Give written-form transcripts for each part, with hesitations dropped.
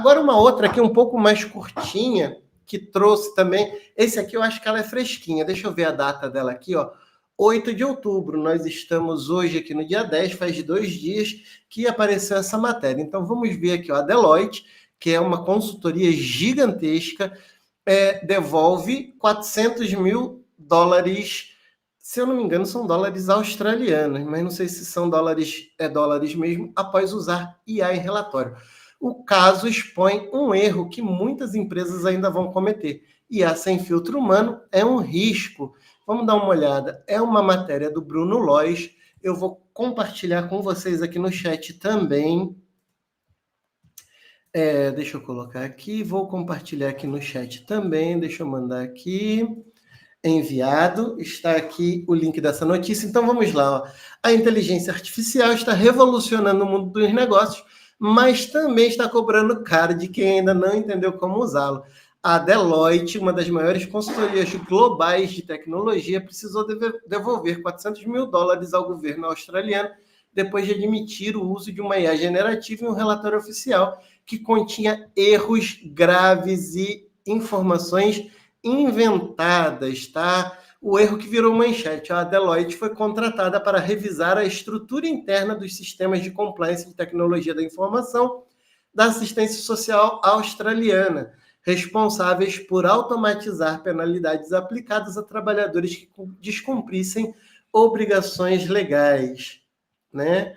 Agora uma outra aqui um pouco mais curtinha, que trouxe também, esse aqui eu acho que ela é fresquinha, deixa eu ver a data dela aqui, ó, 8 de outubro, nós estamos hoje aqui no dia 10, faz 2 dias que apareceu essa matéria. Então vamos ver aqui, ó, a Deloitte, que é uma consultoria gigantesca, devolve 400 mil dólares, se eu não me engano são dólares australianos, mas não sei se são dólares mesmo, após usar IA em relatório. O caso expõe um erro que muitas empresas ainda vão cometer. IA sem filtro humano é um risco. Vamos dar uma olhada. É uma matéria do Bruno Lois. Eu vou compartilhar com vocês aqui no chat também. Deixa eu colocar aqui. Vou compartilhar aqui no chat também. Deixa eu mandar aqui. Enviado. Está aqui o link dessa notícia. Então vamos lá. Ó. A inteligência artificial está revolucionando o mundo dos negócios, mas também está cobrando caro de quem ainda não entendeu como usá-lo. A Deloitte, uma das maiores consultorias globais de tecnologia, precisou devolver 400 mil dólares ao governo australiano depois de admitir o uso de uma IA generativa em um relatório oficial que continha erros graves e informações inventadas, tá? O erro que virou manchete. A Deloitte foi contratada para revisar a estrutura interna dos sistemas de compliance de tecnologia da informação da assistência social australiana, responsáveis por automatizar penalidades aplicadas a trabalhadores que descumprissem obrigações legais, né?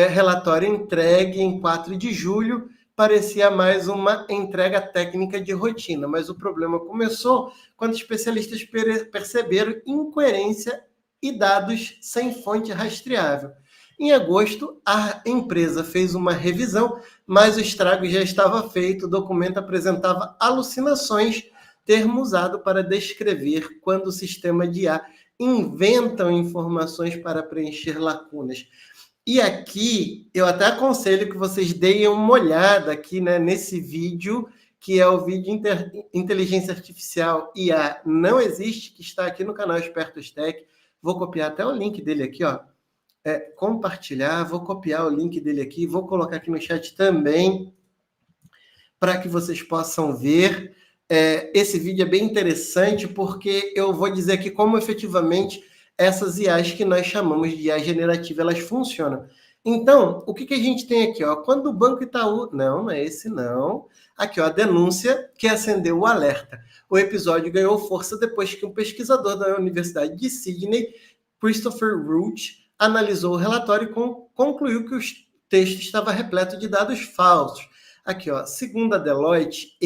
Relatório entregue em 4 de julho, parecia mais uma entrega técnica de rotina, mas o problema começou quando especialistas perceberam incoerência e dados sem fonte rastreável. Em agosto, a empresa fez uma revisão, mas o estrago já estava feito. O documento apresentava alucinações, termo usado para descrever quando o sistema de IA inventam informações para preencher lacunas. E aqui, eu até aconselho que vocês deem uma olhada aqui, né, nesse vídeo, que é o vídeo Inteligência Artificial IA Não Existe, que está aqui no canal Espertos Tech. Vou copiar até o link dele aqui, ó. Compartilhar, vou copiar o link dele aqui, vou colocar aqui no chat também, para que vocês possam ver. Esse vídeo é bem interessante, porque eu vou dizer aqui como efetivamente essas IAs que nós chamamos de IA generativa, elas funcionam. Então, o que a gente tem aqui? Ó? Quando o Banco Itaú... Não é esse não. Aqui, ó, a denúncia que acendeu o alerta. O episódio ganhou força depois que um pesquisador da Universidade de Sydney, Christopher Root, analisou o relatório e concluiu que o texto estava repleto de dados falsos. Aqui, ó, segundo a Deloitte,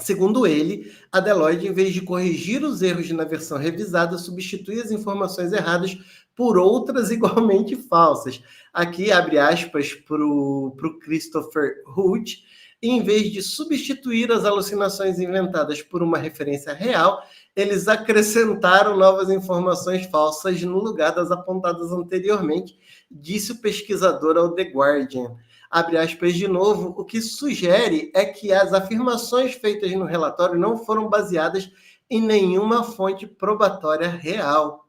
Segundo ele, a Deloitte, em vez de corrigir os erros na versão revisada, substitui as informações erradas por outras igualmente falsas. Aqui, abre aspas para o Christopher Root, em vez de substituir as alucinações inventadas por uma referência real, eles acrescentaram novas informações falsas no lugar das apontadas anteriormente, disse o pesquisador ao The Guardian. Abre aspas de novo, o que sugere é que as afirmações feitas no relatório não foram baseadas em nenhuma fonte probatória real,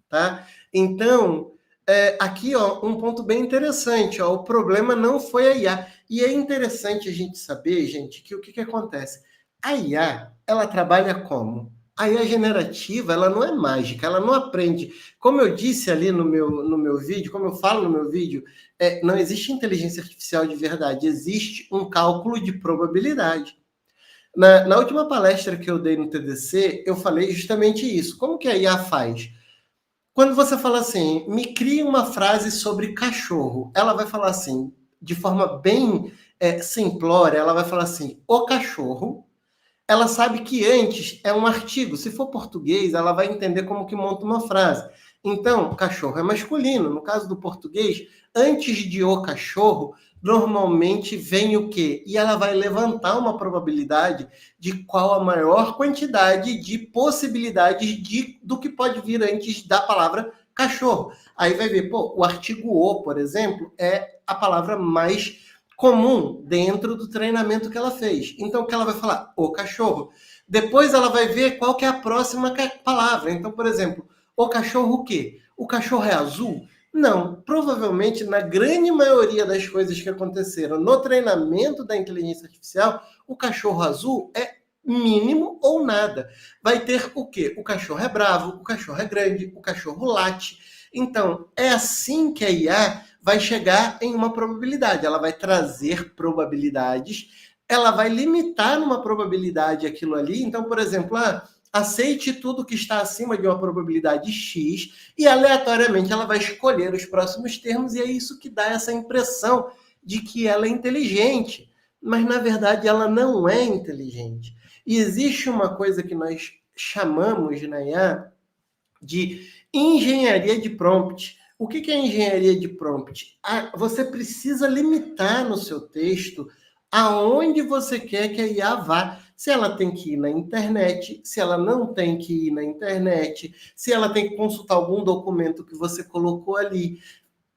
tá? Então, aqui, ó, um ponto bem interessante, ó, o problema não foi a IA. E é interessante a gente saber, gente, que o que acontece? A IA, ela trabalha como? A IA generativa, ela não é mágica, ela não aprende. Como eu disse ali no meu vídeo, como eu falo no meu vídeo, não existe inteligência artificial de verdade, existe um cálculo de probabilidade. Na última palestra que eu dei no TDC, eu falei justamente isso. Como que a IA faz? Quando você fala assim, me crie uma frase sobre cachorro, ela vai falar assim, de forma bem simplória, ela vai falar assim, o cachorro. Ela sabe que antes é um artigo. Se for português, ela vai entender como que monta uma frase. Então, cachorro é masculino. No caso do português, antes de o cachorro, normalmente vem o quê? E ela vai levantar uma probabilidade de qual a maior quantidade de possibilidades do que pode vir antes da palavra cachorro. Aí vai ver, o artigo o, por exemplo, é a palavra mais comum dentro do treinamento que ela fez. Então, o que ela vai falar? O cachorro. Depois ela vai ver qual que é a próxima palavra. Então, por exemplo, o cachorro o quê? O cachorro é azul? Não, provavelmente na grande maioria das coisas que aconteceram no treinamento da inteligência artificial, o cachorro azul é mínimo ou nada. Vai ter o quê? O cachorro é bravo, o cachorro é grande, o cachorro late. Então, é assim que a IA vai chegar em uma probabilidade. Ela vai trazer probabilidades, ela vai limitar numa probabilidade aquilo ali. Então, por exemplo, aceite tudo que está acima de uma probabilidade X e aleatoriamente ela vai escolher os próximos termos e é isso que dá essa impressão de que ela é inteligente, mas na verdade ela não é inteligente. E existe uma coisa que nós chamamos na IA de engenharia de prompt. O que é engenharia de prompt? Você precisa limitar no seu texto aonde você quer que a IA vá. Se ela tem que ir na internet, se ela não tem que ir na internet, se ela tem que consultar algum documento que você colocou ali,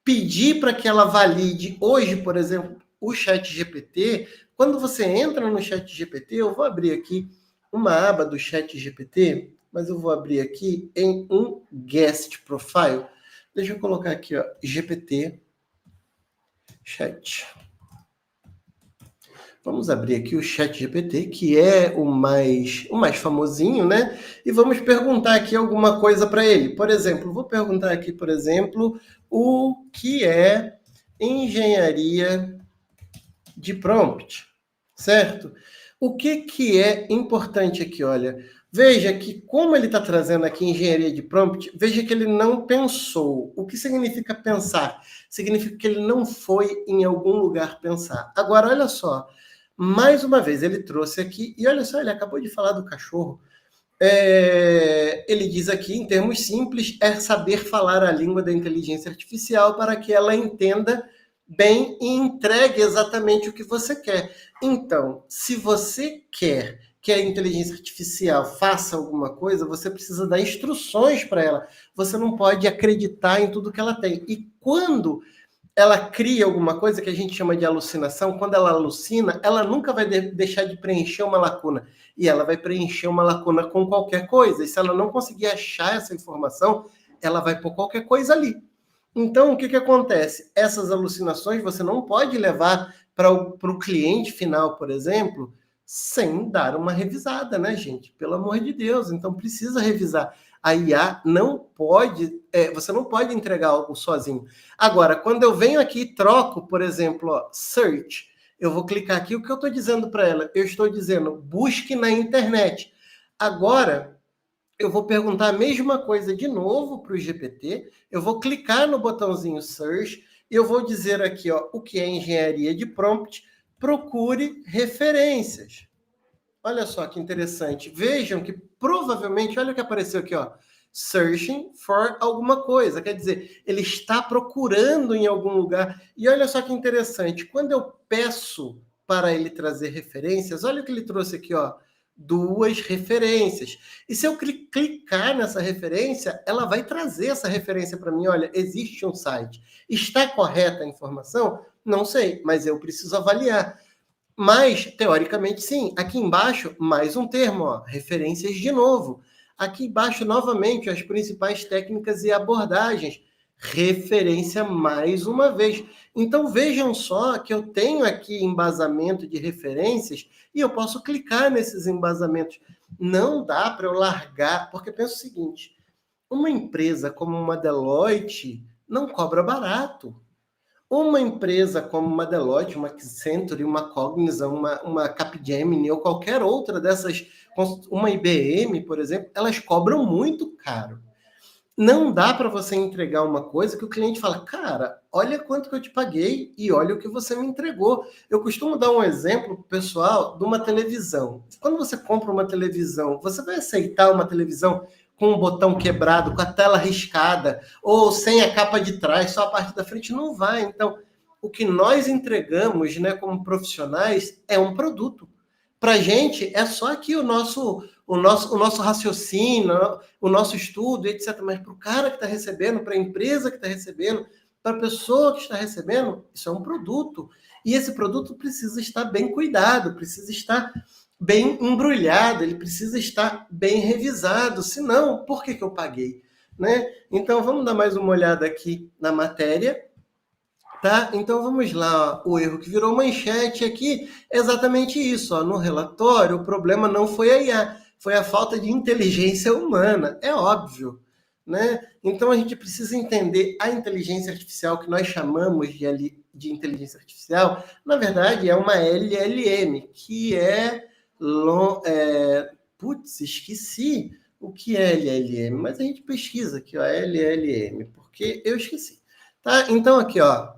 pedir para que ela valide. Hoje, por exemplo, o chat GPT, quando você entra no chat GPT, eu vou abrir aqui uma aba do chat GPT, mas eu vou abrir aqui em um guest profile. Deixa eu colocar aqui, ó, GPT chat. Vamos abrir aqui o chat GPT, que é o mais famosinho, né? E vamos perguntar aqui alguma coisa para ele. Por exemplo, vou perguntar aqui, por exemplo, o que é engenharia de prompt, certo? O que é importante aqui, olha? Veja que como ele está trazendo aqui engenharia de prompt, veja que ele não pensou. O que significa pensar? Significa que ele não foi em algum lugar pensar. Agora, olha só, mais uma vez, ele trouxe aqui, e olha só, ele acabou de falar do cachorro. Ele diz aqui, em termos simples, é saber falar a língua da inteligência artificial para que ela entenda bem e entregue exatamente o que você quer. Então, se você quer que a inteligência artificial faça alguma coisa, você precisa dar instruções para ela. Você não pode acreditar em tudo que ela tem. E quando ela cria alguma coisa que a gente chama de alucinação, quando ela alucina, ela nunca vai deixar de preencher uma lacuna. E ela vai preencher uma lacuna com qualquer coisa. E se ela não conseguir achar essa informação, ela vai pôr qualquer coisa ali. Então, o que acontece? Essas alucinações você não pode levar para o cliente final, por exemplo, sem dar uma revisada, né, gente? Pelo amor de Deus. Então, precisa revisar. A IA não pode, você não pode entregar algo sozinho. Agora, quando eu venho aqui e troco, por exemplo, ó, search, eu vou clicar aqui, o que eu estou dizendo para ela? Eu estou dizendo, busque na internet. Agora, eu vou perguntar a mesma coisa de novo para o GPT, eu vou clicar no botãozinho search, e eu vou dizer aqui, ó, o que é engenharia de prompt, procure referências. Olha só que interessante. Vejam que provavelmente, olha o que apareceu aqui, ó. Searching for alguma coisa. Quer dizer, ele está procurando em algum lugar. E olha só que interessante. Quando eu peço para ele trazer referências, olha o que ele trouxe aqui, ó. 2 referências. E se eu clicar nessa referência, ela vai trazer essa referência para mim. Olha, existe um site. Está correta a informação? Não sei, mas eu preciso avaliar. Mas, teoricamente, sim. Aqui embaixo, mais um termo, ó, referências de novo. Aqui embaixo, novamente, as principais técnicas e abordagens. Referência mais uma vez. Então, vejam só que eu tenho aqui embasamento de referências e eu posso clicar nesses embasamentos. Não dá para eu largar, porque penso o seguinte, uma empresa como uma Deloitte não cobra barato. Uma empresa como uma Deloitte, uma Accenture, uma Cognizant, uma Capgemini ou qualquer outra dessas, uma IBM, por exemplo, elas cobram muito caro. Não dá para você entregar uma coisa que o cliente fala, cara, olha quanto que eu te paguei e olha o que você me entregou. Eu costumo dar um exemplo, pessoal, de uma televisão. Quando você compra uma televisão, você vai aceitar uma televisão com um botão quebrado, com a tela riscada, ou sem a capa de trás, só a parte da frente? Não vai. Então, o que nós entregamos, né, como profissionais, é um produto. Para a gente, é só aqui o nosso raciocínio, o nosso estudo, etc. Mas para o cara que está recebendo, para a empresa que está recebendo, para a pessoa que está recebendo, isso é um produto. E esse produto precisa estar bem cuidado, precisa estar bem embrulhado, ele precisa estar bem revisado. Senão, por que eu paguei? né? Então, vamos dar mais uma olhada aqui na matéria. Tá? Então vamos lá, ó. O erro que virou manchete aqui é exatamente isso. Ó. No relatório, o problema não foi a IA, foi a falta de inteligência humana. É óbvio. Né? Então a gente precisa entender a inteligência artificial que nós chamamos de inteligência artificial, na verdade é uma LLM, que putz, esqueci o que é LLM, mas a gente pesquisa aqui, ó, LLM, porque eu esqueci. Tá? Então aqui, ó,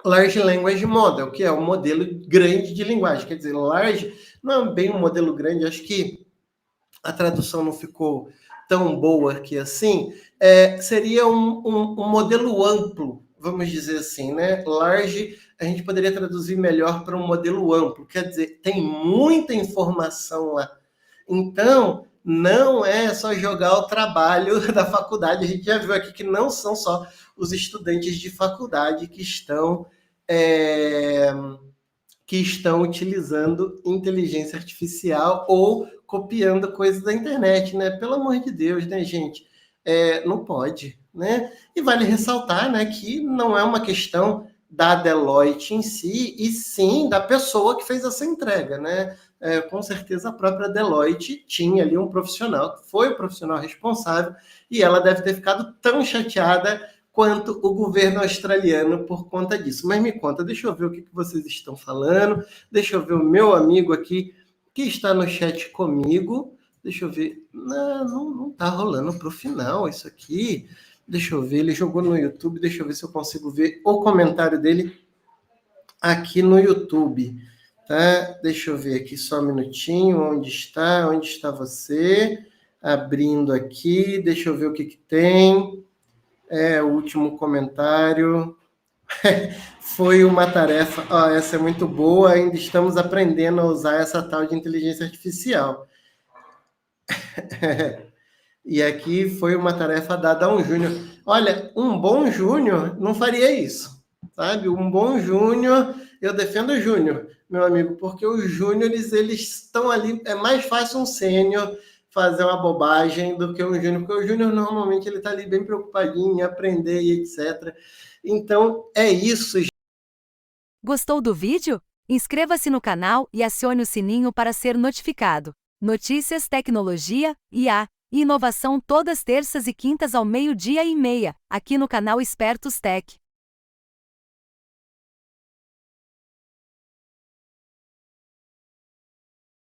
Large Language Model, que é um modelo grande de linguagem. Quer dizer, large não é bem um modelo grande, acho que a tradução não ficou tão boa aqui assim. Seria um modelo amplo, vamos dizer assim, né? Large, a gente poderia traduzir melhor para um modelo amplo. Quer dizer, tem muita informação lá. Então, não é só jogar o trabalho da faculdade. A gente já viu aqui que não são só os estudantes de faculdade que estão utilizando inteligência artificial ou copiando coisas da internet, né? Pelo amor de Deus, né, gente? Não pode, né? E vale ressaltar, né, que não é uma questão da Deloitte em si, e sim da pessoa que fez essa entrega, né? Com certeza a própria Deloitte tinha ali um profissional, que foi o profissional responsável, e ela deve ter ficado tão chateada quanto o governo australiano por conta disso. Mas me conta, deixa eu ver o que vocês estão falando, deixa eu ver o meu amigo aqui que está no chat comigo, deixa eu ver, não está rolando para o final isso aqui, deixa eu ver, ele jogou no YouTube, deixa eu ver se eu consigo ver o comentário dele aqui no YouTube, tá? Deixa eu ver aqui só um minutinho, onde está você? Abrindo aqui, deixa eu ver o que tem. O último comentário. Foi uma tarefa. Essa é muito boa, ainda estamos aprendendo a usar essa tal de inteligência artificial. E aqui foi uma tarefa dada a um júnior. Olha, um bom júnior não faria isso, sabe? Um bom júnior, eu defendo o júnior, meu amigo, porque os júniores, eles estão ali, é mais fácil um sênior fazer uma bobagem do que um júnior, porque o júnior normalmente ele está ali bem preocupadinho em aprender e etc. Então, é isso. Gostou do vídeo? Inscreva-se no canal e acione o sininho para ser notificado. Notícias, tecnologia, IA e inovação todas terças e quintas ao 12:30, aqui no canal Espertos Tech.